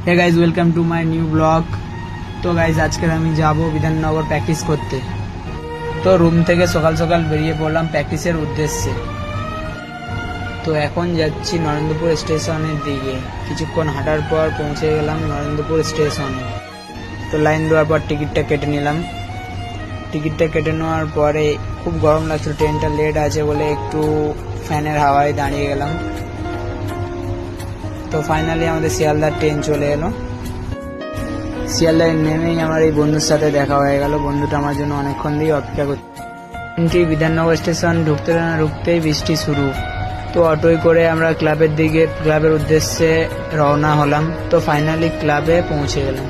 Hey guys welcome to my new blog. तो guys আজকে আমি যাব বিধাননগর প্র্যাকটিস করতে। তো রুম থেকে সকাল সকাল বেরিয়ে পড়লাম প্র্যাকটিসের উদ্দেশ্যে। তো এখন যাচ্ছি নরেন্দ্রপুর স্টেশনের দিকে। কিছুক্ষণ হাঁটার পর পৌঁছে গেলাম নরেন্দ্রপুর স্টেশনে। তো লাইন দেওয়ার পর টিকিটটা কেটে নিলাম। টিকিটটা কেটে নেওয়ার পরে খুব গরম লাগছিল, ট্রেনটা লেট আছে বলে একটু ফ্যানের হাওয়ায় দাঁড়িয়ে গেলাম। তো ফাইনালি আমাদের শিয়ালদার ট্রেন চলে এলো। শিয়ালদায় নেমেই আমার এই বন্ধুর সাথে দেখা হয়ে গেল। বন্ধুটা আমার জন্য অনেকক্ষণ দিয়ে অপেক্ষা করছে। ট্রেনটি বিধাননগর স্টেশন ঢুকতেই বৃষ্টি শুরু। তো অটোয় করে আমরা ক্লাবের উদ্দেশ্যে রওনা হলাম। তো ফাইনালি ক্লাবে পৌঁছে গেলাম।